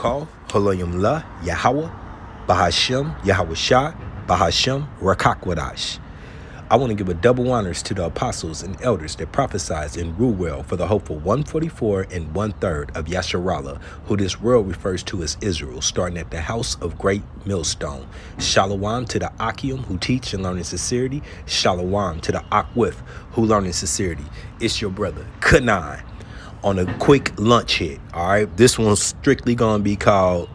Barakal, Halayim La, Yahweh, Bahashem, Yahweh Shah, Bahashem, Rakakwadash. I want to give a double honors to the apostles and elders that prophesied and rule well for the hopeful 144 and 1/3 of Yasharallah, who this world refers to as Israel, starting at the house of great millstone. Shalom to the Akim who teach and learn in sincerity. Shalom to the Akwith who learn in sincerity. It's your brother, Kanan, on a quick lunch hit. All right, this one's strictly going to be called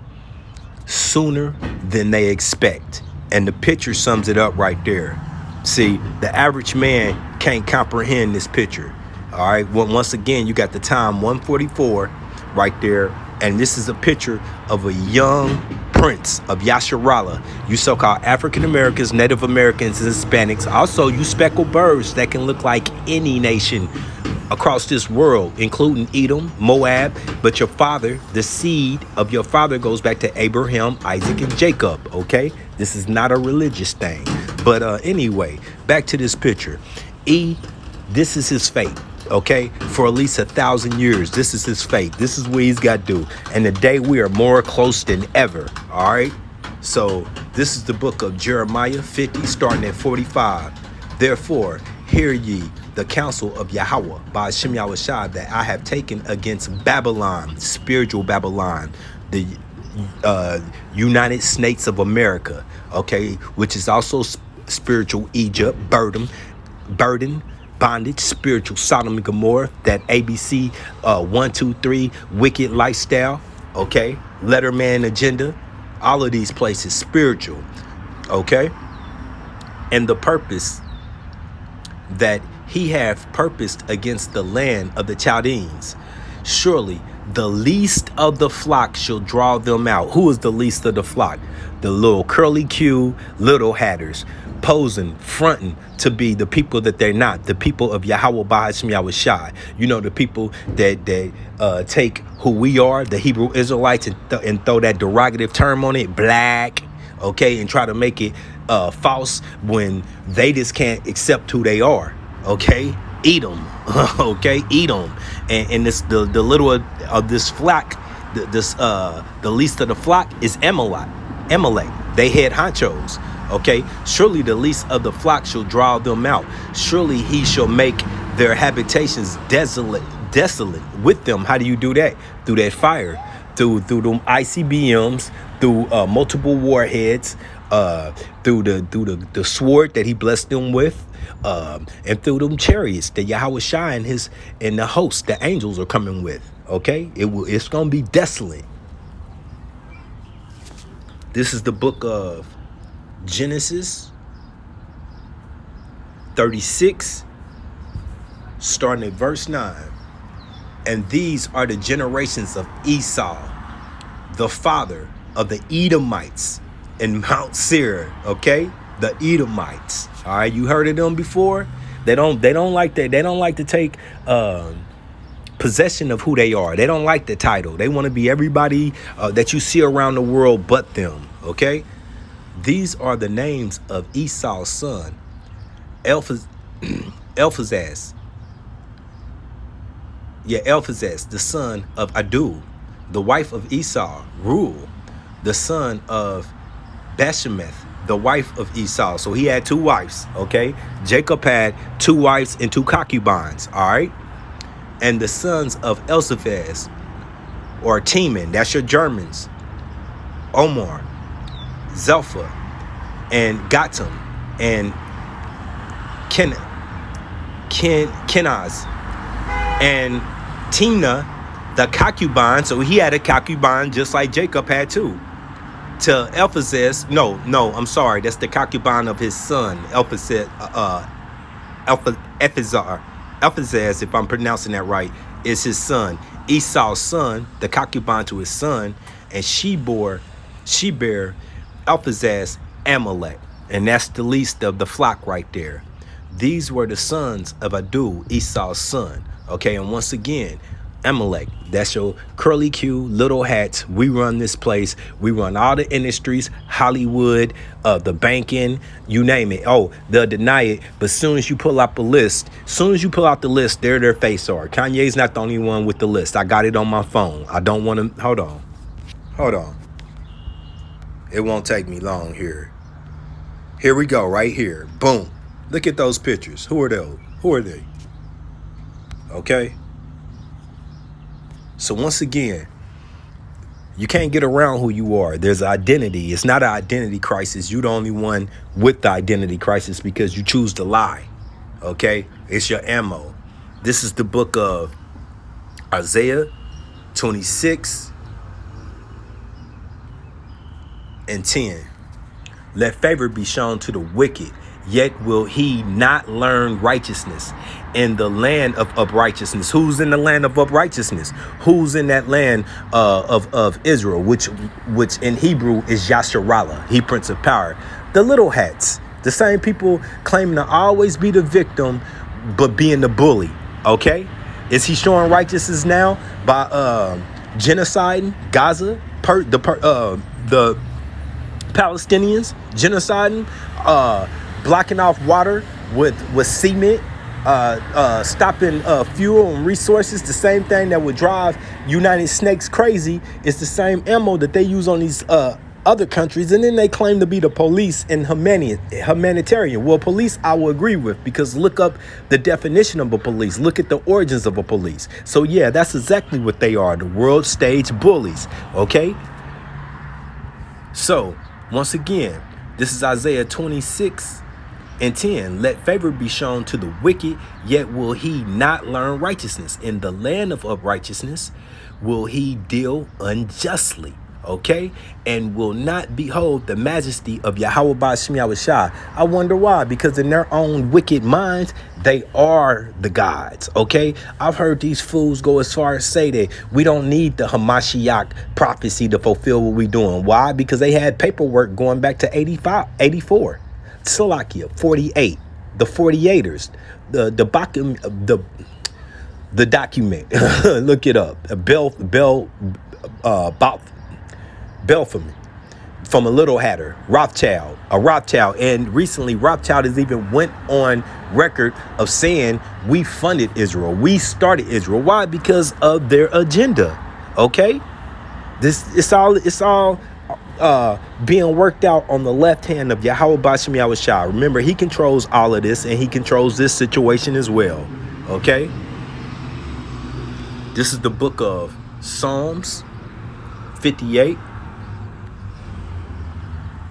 Sooner Than They Expect. And the picture sums it up right there. See, the average man can't comprehend this picture. All right. Well, once again, you got the time 1:44 right there. And this is a picture of a young prince of Yasharallah. You so-called African Americans, Native Americans, and Hispanics. Also, you speckled birds that can look like any nation across this world, including Edom, Moab. But your father, the seed of your father, goes back to Abraham, Isaac, and Jacob. Okay. This is not a religious thing. But anyway, back to this picture. This is his fate, okay? For at least 1,000 years, this is his fate. This is what he's got to do. And today we are more close than ever, all right? So this is the book of Jeremiah 50, starting at 45. Therefore, hear ye the counsel of Yahweh by Hashem Yahushua that I have taken against Babylon, spiritual Babylon, the United States of America, okay, which is also spiritual Egypt, burden, bondage, spiritual Sodom and Gomorrah, that ABC 1, 2, 3 wicked lifestyle, okay, Letterman agenda, all of these places spiritual, okay, and the purpose that he hath purposed against the land of the Chaldeans. Surely the least of the flock shall draw them out. Who is the least of the flock? The little curly Q, little hatters, posing, fronting to be the people that they're not. The people of Yahweh Bahashem Yahushai. You know, the people that take who we are, the Hebrew Israelites, and throw that derogative term on it, black, okay, and try to make it false when they just can't accept who they are, okay? Edom, okay, Edom, and this the little of this flock, the least of the flock is Amalek. They head honchos, okay. Surely the least of the flock shall draw them out. Surely he shall make their habitations desolate with them. How do you do that? Through that fire, through them ICBMs, through multiple warheads, through the sword that he blessed them with. And through them chariots that Yahweh Shai and the host, the angels are coming with. Okay, it's gonna be desolate. This is the book of Genesis 36, starting at verse 9. And these are the generations of Esau, the father of the Edomites in Mount Seir. Okay, the Edomites. All right, you heard of them before. They don't like that. They don't like to take possession of who they are. They don't like the title. They want to be everybody that you see around the world but them. Okay, these are the names of Esau's son, Eliphaz, the son of Adu, the wife of Esau, Reuel, the son of Bashemeth, the wife of Esau. So he had two wives, okay? Jacob had two wives and two concubines, all right? And the sons of Eliphaz, or Teman, that's your Germans, Omar, Zelpha, and Gatam, and Kenaz, and Timnah, the concubine. So he had a concubine just like Jacob had too. To Eliphaz, no, I'm sorry, that's the concubine of his son, Eliphaz, if I'm pronouncing that right, is his son. Esau's son, the concubine to his son, and she bare Eliphaz Amalek, and that's the least of the flock right there. These were the sons of Adu, Esau's son. Okay, and once again, Amalek, that's your curly Q, little hats. We run this place. We run all the industries, Hollywood, the banking, you name it. Oh, they'll deny it, but soon as you pull out the list, there their face are. Kanye's not the only one with the list. I got it on my phone. I don't want to, hold on. Hold on. It won't take me long here. Here we go, right here. Boom. Look at those pictures. Who are those? Who are they? Okay. So once again, you can't get around who you are. There's identity. It's not an identity crisis. You're the only one with the identity crisis because you choose to lie. Okay? It's your ammo. This is the book of Isaiah 26 and 10. Let favor be shown to the wicked, yet will he not learn righteousness in the land of uprightness. Who's in the land of uprightness? Who's in that land of Israel, which in Hebrew is Yasharallah, he prince of power. The little hats, the same people claiming to always be the victim, but being the bully. Okay, is he showing righteousness now by genociding Gaza, the Palestinians, genociding, blocking off water with cement, stopping fuel and resources? The same thing that would drive United Snakes crazy is the same ammo that they use on these other countries, and then they claim to be the police and humanitarian. Well, police I will agree with, because look up the definition of a police. Look at the origins of a police. So yeah, that's exactly what they are, the world stage bullies. Okay, so once again, this is Isaiah 26 and 10. Let favor be shown to the wicked, yet will he not learn righteousness. In the land of uprightness will he deal unjustly. Okay, and will not behold the majesty of Yahweh Ba'ashem Yahushua. I wonder why? Because in their own wicked minds, they are the gods. Okay, I've heard these fools go as far as say that we don't need the Hamashiach prophecy to fulfill what we're doing. Why? Because they had paperwork going back to 84, Salakia 48, the 48ers, the document. Look it up. Belfam from a little hatter, Rothschild, and recently Rothschild has even went on record of saying we funded Israel, we started Israel. Why? Because of their agenda. Okay, it's all being worked out on the left hand of Yahweh Ba'ashem Yahushua. Remember, he controls all of this, and he controls this situation as well. Okay, this is the book of Psalms 58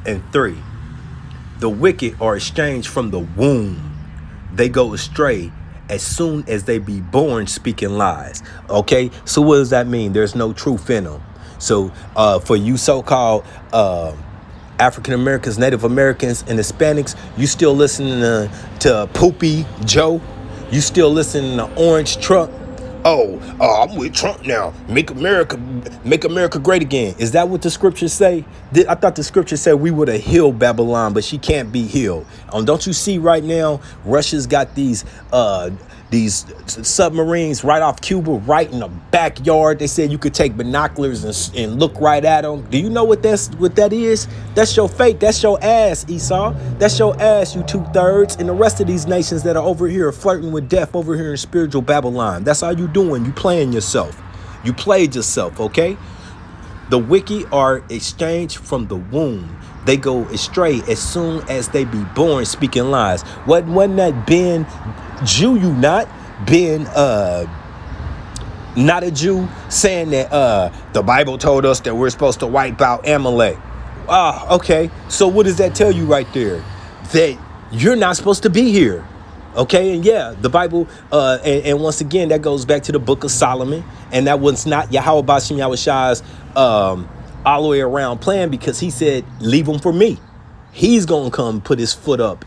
and 3. The wicked are estranged from the womb. They go astray as soon as they be born, speaking lies. Okay, so what does that mean? There's no truth in them. So for you so-called African Americans, Native Americans, and Hispanics, you still listening to Poopy Joe? You still listening to Orange Truck? I'm with Trump now. Make America great again. Is that what the scriptures say? I thought the scripture said we would have healed Babylon, but she can't be healed. Don't you see right now, Russia's got these submarines right off Cuba, right in the backyard. They said you could take binoculars and look right at them. Do you know what that is? That's your fate. That's your ass, Esau. That's your ass, you 2/3. And the rest of these nations that are over here flirting with death over here in spiritual Babylon. That's all you doing. You playing yourself. You played yourself, okay? The wicked are exchanged from the womb. They go astray as soon as they be born, speaking lies. Wasn't that Ben Jew, you not being not a Jew, saying that the Bible told us that we're supposed to wipe out Amalek? Okay, so what does that tell you right there? That you're not supposed to be here. Okay, and yeah, the Bible, and once again, that goes back to the book of Solomon, and that was not Yahweh Ba'ashem Yahushua's all the way around plan, because he said, leave him for me. He's gonna come put his foot up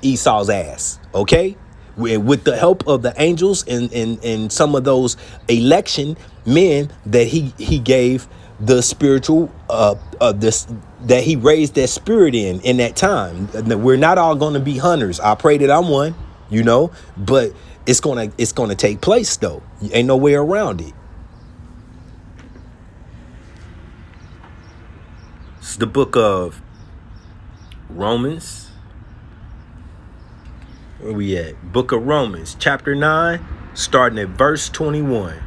Esau's ass. Okay, with the help of the angels and some of those election men that he gave the spiritual that he raised that spirit in that time. We're not all going to be hunters. I pray that I'm one, but it's gonna take place though. Ain't no way around it. It's the book of Romans. Where we at? Book of Romans, chapter 9, starting at verse 21.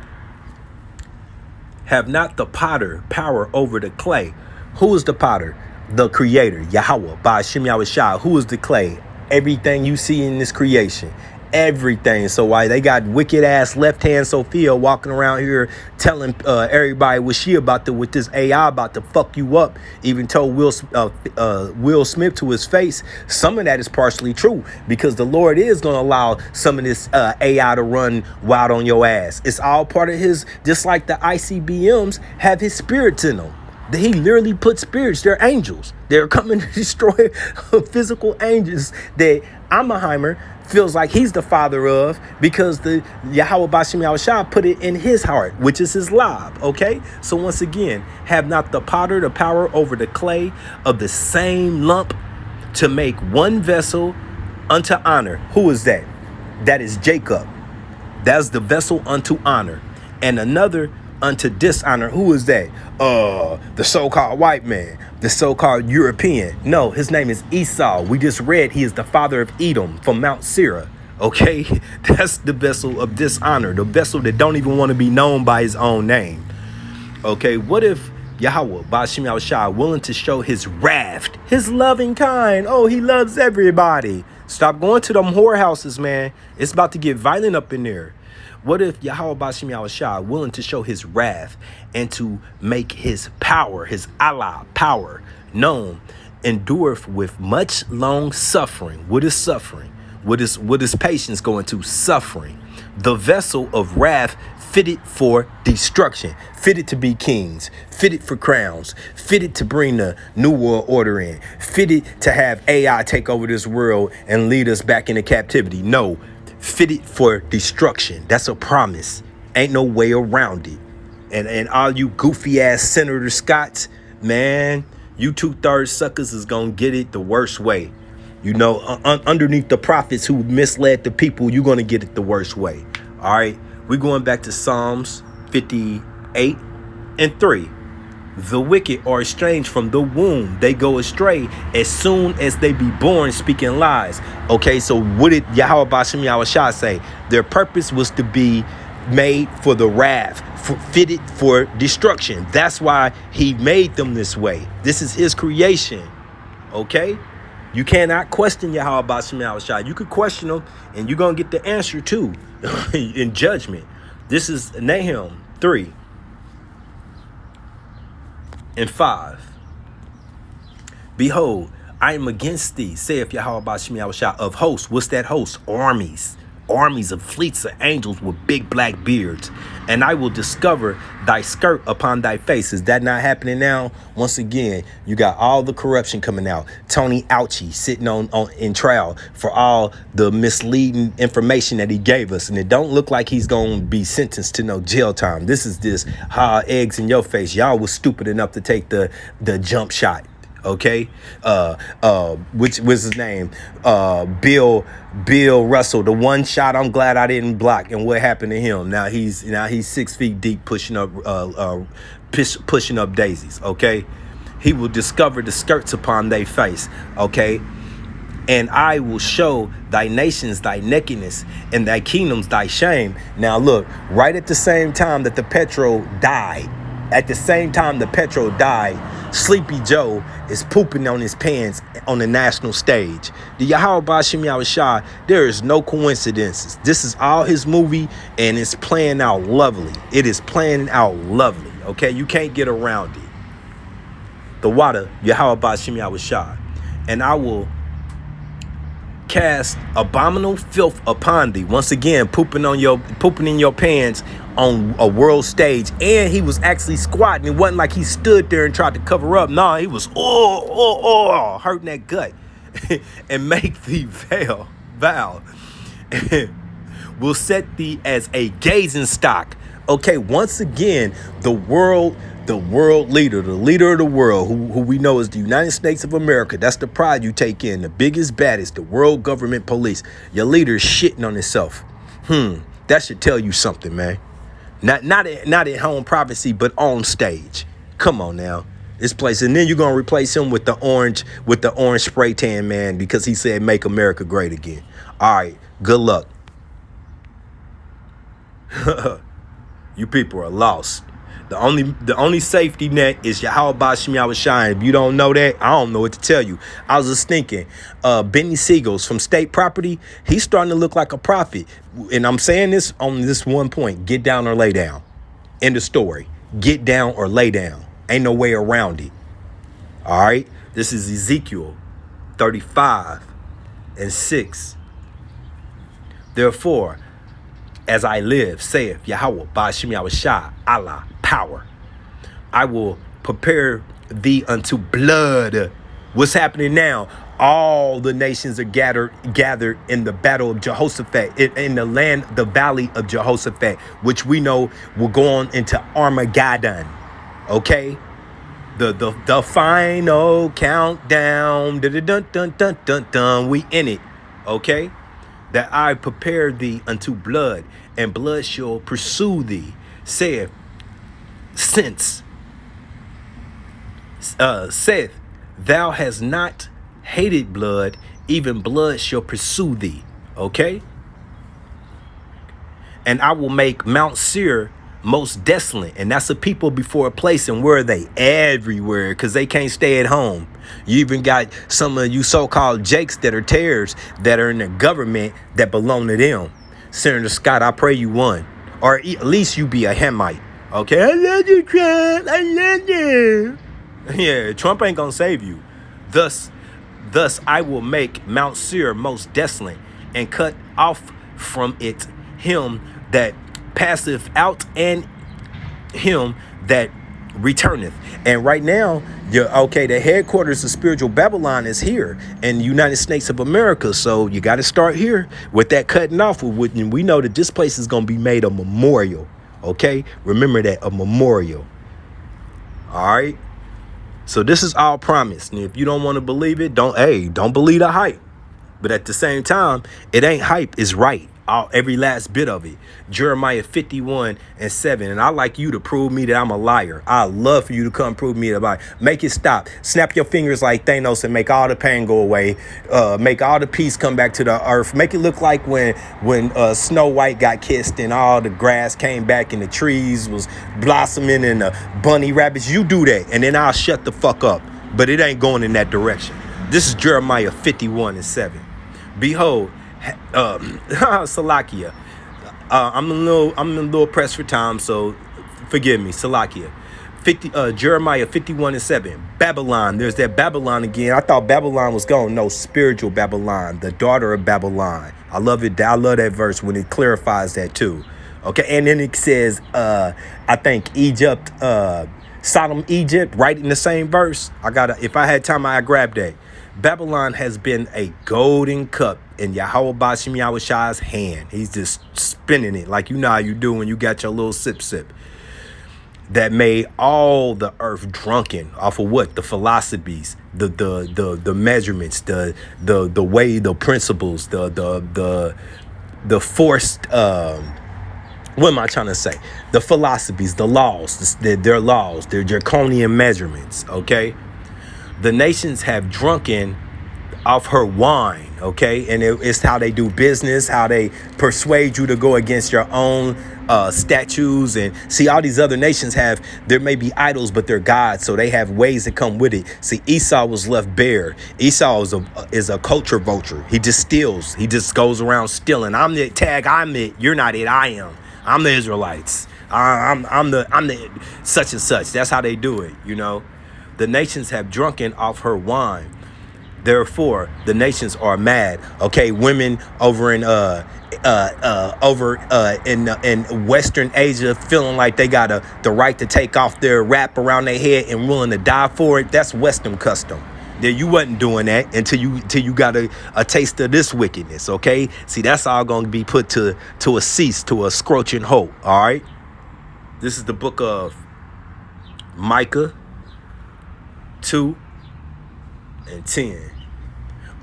Have not the potter power over the clay? Who is the potter? The creator, Yahweh, by Hashem Yahushua. Who is the clay? Everything you see in this creation. Everything. So why they got wicked ass left hand Sophia walking around here telling everybody what she about to, with this AI about to fuck you up. Even told Will Smith to his face. Some of that is partially true because the Lord is going to allow some of this AI to run wild on your ass. It's all part of his, just like the ICBMs have his spirits in them. He literally put spirits. They're angels. They're coming to destroy physical angels that Amaheimer feels like he's the father of, because the Yahweh Bashim Yahushua put it in his heart, which is his lob. Okay, so once again, have not the potter the power over the clay of the same lump to make one vessel unto honor? Who is that? That is Jacob. That's the vessel unto honor, and another unto dishonor. Who is that? The so-called white man, the so-called European. No, his name is Esau. We just read he is the father of Edom from Mount Seir. Okay, that's the vessel of dishonor, the vessel that don't even want to be known by his own name. Okay, what if Yahweh Bashim Yahushua willing to show his wrath, his loving kind? Oh, he loves everybody. Stop going to them whorehouses, man. It's about to get violent up in there. What if Yahweh Bashim Yahushua willing to show his wrath and to make his power, his Allah power known, endureth with much long suffering? What is suffering? What is patience going to? Suffering. The vessel of wrath fitted for destruction, fitted to be kings, fitted for crowns, fitted to bring the new world order in, fitted to have AI take over this world and lead us back into captivity. No. Fitted for destruction. That's a promise. Ain't no way around it. And all you goofy ass Senator Scotts, man, you 2/3 suckers is gonna get it the worst way. You know, underneath the prophets who misled the people, you're gonna get it the worst way. All right, we're going back to Psalms 58:3. The wicked are estranged from the womb. They go astray as soon as they be born, speaking lies. Okay, so what did Yahweh Bashim Yahushua say? Their purpose was to be made for the wrath, fitted for destruction. That's why he made them this way. This is his creation. Okay? You cannot question Yahweh Bashim Yahushua. You could question him, and you're going to get the answer too in judgment. This is Nahum 3:5. Behold, I am against thee, saith Yahweh Bashim Yahushua of hosts. What's that host? Armies. Armies of fleets of angels with big black beards. And I will discover thy skirt upon thy face. Is that not happening now? Once again, you got all the corruption coming out. Tony Ouchie sitting on in trial for all the misleading information that he gave us. And it don't look like he's going to be sentenced to no jail time. This is this eggs in your face. Y'all was stupid enough to take the jump shot. Okay, which was his name? Bill Russell, the one shot I'm glad I didn't block. And what happened to him? Now he's 6 feet deep, pushing up daisies. Okay, he will discover the skirts upon thy face. Okay, and I will show thy nations thy nakedness and thy kingdoms thy shame. Now look, right at the same time that the Petro died, Sleepy Joe is pooping on his pants on the national stage. The Yahweh Bashim Yahushua, there is no coincidences. This is all his movie, and it's playing out lovely. It is playing out lovely, okay? You can't get around it. The water, Yahweh Bashim Yahushua, and I will cast abominable filth upon thee. Once again, pooping in your pants on a world stage. And he was actually squatting. It wasn't like he stood there and tried to cover up. No, he was hurting that gut. And make thee vow will set thee as a gazing stock. Okay, once again, the world leader, the leader of the world, who we know is the United States of America. That's the pride you take in. The biggest, baddest, the world government police. Your leader is shitting on himself. That should tell you something, man. Not at home privacy, but on stage. Come on now. This place. And then you're going to replace him with the orange spray tan man because he said make America great again. All right. Good luck. You people are lost. The only safety net is Yahweh Bashim Yahushai. If you don't know that, I don't know what to tell you. I was just thinking, Benny Siegels from State Property, he's starting to look like a prophet. And I'm saying this on this one point: get down or lay down. End of story. Get down or lay down. Ain't no way around it. All right. This is Ezekiel 35:6. Therefore, as I live, saith Yahweh, Ba'ashim Yahushai, Allah, power, I will prepare thee unto blood. What's happening now? All the nations are gathered in the battle of Jehoshaphat, in the land, the valley of Jehoshaphat, which we know will go on into Armageddon. Okay? The final countdown. Dun, dun, dun, dun, dun, dun. We in it. Okay? That I prepare thee unto blood, and blood shall pursue thee, saith, saith, thou hast not hated blood, even blood shall pursue thee. Okay? And I will make Mount Seir most desolate. And that's a people before a place. And where are they? Everywhere, because they can't stay at home. You even got some of you so-called Jakes that are terrors that are in the government that belong to them. Senator Scott, I pray you won. Or at least you be a Hamite. Okay? I love you, Trump. I love you. Yeah, Trump ain't gonna save you. Thus I will make Mount Seir most desolate, and cut off from it him that passeth out, and him that returneth. And right now, the headquarters of spiritual Babylon is here in the United States of America. So you got to start here with that cutting off. And we know that this place is going to be made a memorial. Okay, remember that, a memorial. All right. So this is all promised. And if you don't want to believe it, don't believe the hype. But at the same time, it ain't hype, it's right. Every last bit of it. Jeremiah 51:7. And I like you to prove me that I'm a liar. I love for you to come prove me that I'm a liar. Make it stop. Snap your fingers like Thanos and make all the pain go away. Make all the peace come back to the earth. Make it look like when Snow White got kissed and all the grass came back and the trees was blossoming and the bunny rabbits. You do that and then I'll shut the fuck up. But it ain't going in that direction. This is Jeremiah 51:7. Behold, Salakia. I'm a little pressed for time, so forgive me. Salakia. Jeremiah 51:7. Babylon. There's that Babylon again. I thought Babylon was gone. No, spiritual Babylon, the daughter of Babylon. I love it. I love that verse when it clarifies that too. Okay, and then it says, I think Egypt, Sodom, Egypt, right in the same verse. If I had time, I'd grab that. Babylon has been a golden cup in Yahweh Bashim Yahushai's hand. He's just spinning it like you know how you do when you got your little sip. That made all the earth drunken off of what? The philosophies, the measurements, the way, the principles, the forced what am I trying to say? The philosophies, the laws, their laws, their draconian measurements, okay? The nations have drunken off her wine, okay? And it's how they do business, how they persuade you to go against your own statues. And see, all these other nations there may be idols, but they're gods, so they have ways that come with it. See, Esau was left bare. Esau is a culture vulture. He just steals. He just goes around stealing. I'm it. You're not it. I am. I'm the Israelites. I'm the such and such. That's how they do it, you know. The nations have drunken off her wine. Therefore, the nations are mad. Okay, women over in Western Asia feeling like they got the right to take off their wrap around their head and willing to die for it. That's Western custom. Yeah, you wasn't doing that until you got a taste of this wickedness. Okay, see, that's all going to be put to a cease, to a scorching halt. All right, this is the book of Micah 2:10.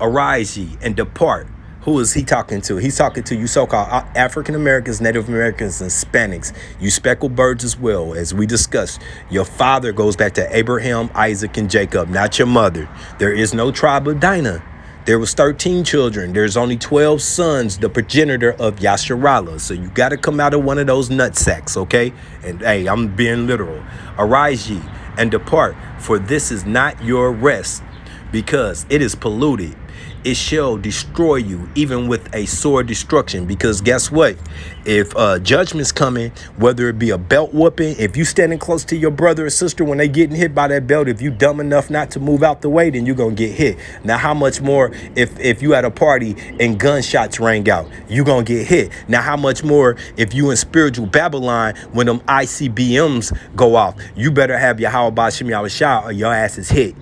Arise ye and depart. Who is he talking to? He's talking to you so-called African Americans, Native Americans, and Hispanics. You speckled birds as well. As we discussed, your father goes back to Abraham, Isaac, and Jacob, not your mother. There is no tribe of Dinah. There was 13 children. There's only 12 sons, the progenitor of Yasharallah. So you got to come out of one of those nutsacks, okay? And hey, I'm being literal. Arise ye and depart, for this is not your rest, because it is polluted. It shall destroy you, even with a sore destruction. Because guess what? If judgment's coming, whether it be a belt whooping, if you standing close to your brother or sister when they getting hit by that belt, if you dumb enough not to move out the way, then you're gonna get hit. Now, how much more if you at a party and gunshots rang out, you gonna get hit. Now, how much more if you in spiritual Babylon when them ICBMs go off? You better have your Yahweh Bashim Yahushua or your ass is hit.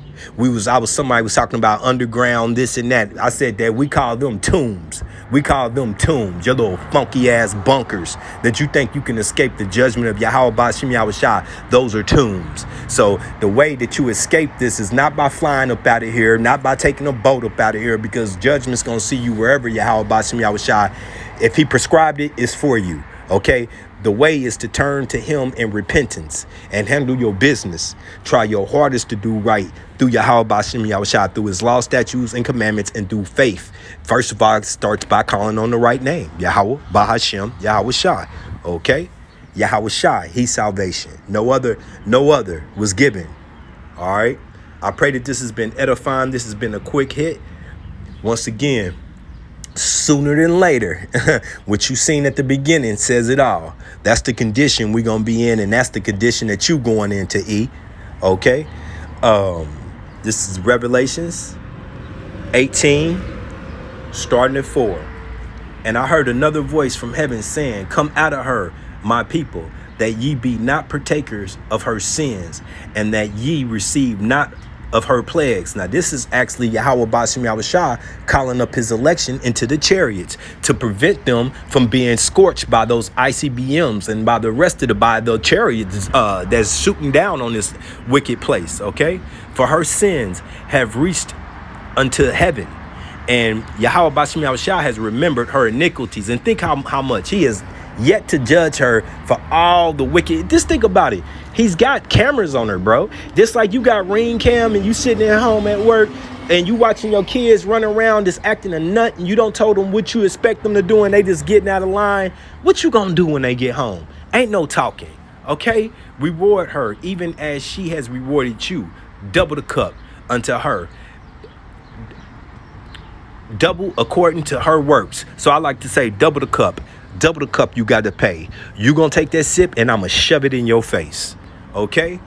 Somebody was talking about underground, this and that. I said that we call them tombs. We call them tombs, your little funky ass bunkers that you think you can escape the judgment of Yahweh Bashim Yahushua. Those are tombs. So the way that you escape this is not by flying up out of here, not by taking a boat up out of here, because judgment's going to see you wherever Yahweh Bashim Yahushua, if he prescribed it, it's for you. Okay? The way is to turn to him in repentance and handle your business. Try your hardest to do right through Yahweh Bashim Yahushua, through his law, statutes, and commandments, and through faith. First of all, it starts by calling on the right name. Yahweh Bahashem Yahushua. Okay? Yahushua, he's salvation. No other was given. All right? I pray that this has been edifying. This has been a quick hit. Once again, sooner than later, what you seen at the beginning says it all. That's the condition we're gonna be in, and that's the condition that you going into, E. Okay? This is Revelations 18, starting at 4. And I heard another voice from heaven saying, come out of her, my people, that ye be not partakers of her sins, and that ye receive not of her plagues. Now, this is actually Yahweh Bashim Yahushua calling up his election into the chariots to prevent them from being scorched by those ICBMs and by the rest of the chariots that's shooting down on this wicked place. Okay, for her sins have reached unto heaven, and Yahweh Bashim Yahushua has remembered her iniquities. And think how much he has yet to judge her for all the wicked. Just think about it. He's got cameras on her, bro. Just like you got Ring Cam and you sitting at home at work and you watching your kids run around just acting a nut, and you don't tell them what you expect them to do and they just getting out of line. What you gonna do when they get home? Ain't no talking, okay? Reward her even as she has rewarded you. Double the cup unto her. Double according to her works. So I like to say double the cup. Double the cup you got to pay. You gonna take that sip and I'm gonna shove it in your face. Okay?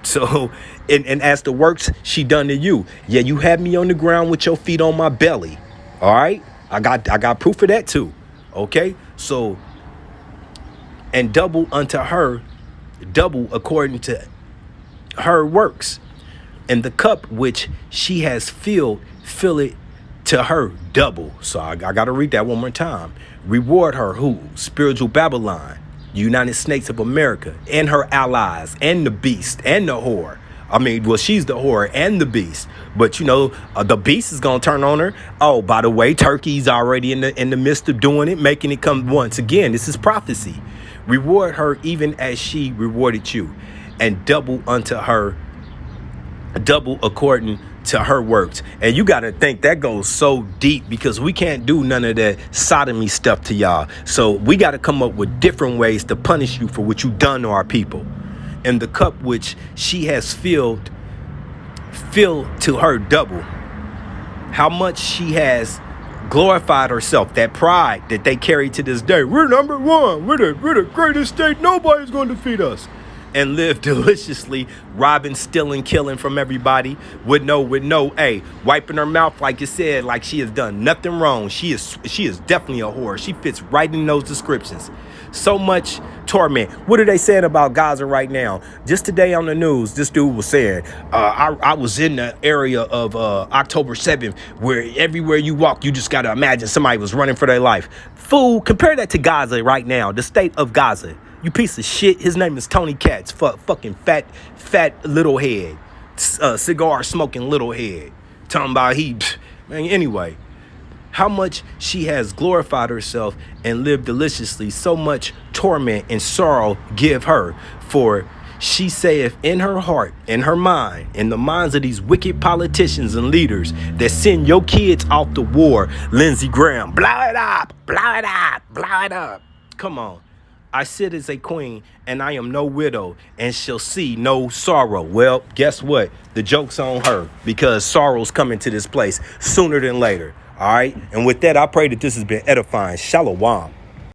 So, and as the works she done to you. Yeah, you had me on the ground with your feet on my belly. All right? I got proof of that too. Okay? So, and double unto her, double according to her works. And the cup which she has filled, fill it to her double. So I got to read that one more time. Reward her who? Spiritual Babylon, United States of America, and her allies, and the beast, and the whore. I mean, well, she's the whore and the beast. But, you know, the beast is going to turn on her. Oh, by the way, Turkey's already in the midst of doing it, making it come once again. This is prophecy. Reward her even as she rewarded you, and double unto her, double according to her works. And you got to think that goes so deep, because we can't do none of that sodomy stuff to y'all. So we got to come up with different ways to punish you for what you done to our people. And the cup which she has filled, fill to her double. How much she has glorified herself, that pride that they carry to this day. We're number one. We're the greatest state. Nobody's going to defeat us. And live deliciously, robbing, stealing, killing from everybody with no, wiping her mouth, like you said, like she has done nothing wrong. She is definitely a whore. She fits right in those descriptions. So much torment. What are they saying about Gaza right now? Just today on the news, this dude was saying, I was in the area of October 7th, where everywhere you walk, you just got to imagine somebody was running for their life. Fool, compare that to Gaza right now, the state of Gaza. You piece of shit. His name is Tony Katz. Fucking fat little head. Cigar smoking little head. Talking about man, anyway. How much she has glorified herself and lived deliciously. So much torment and sorrow give her. For She saith in her heart, in her mind, in the minds of these wicked politicians and leaders that send your kids off to war, Lindsey Graham, blow it up, blow it up, blow it up. Come on. I sit as a queen, and I am no widow, and shall see no sorrow. Well, guess what? The joke's on her, because sorrow's coming to this place sooner than later. All right? And with that, I pray that this has been edifying. Shalom.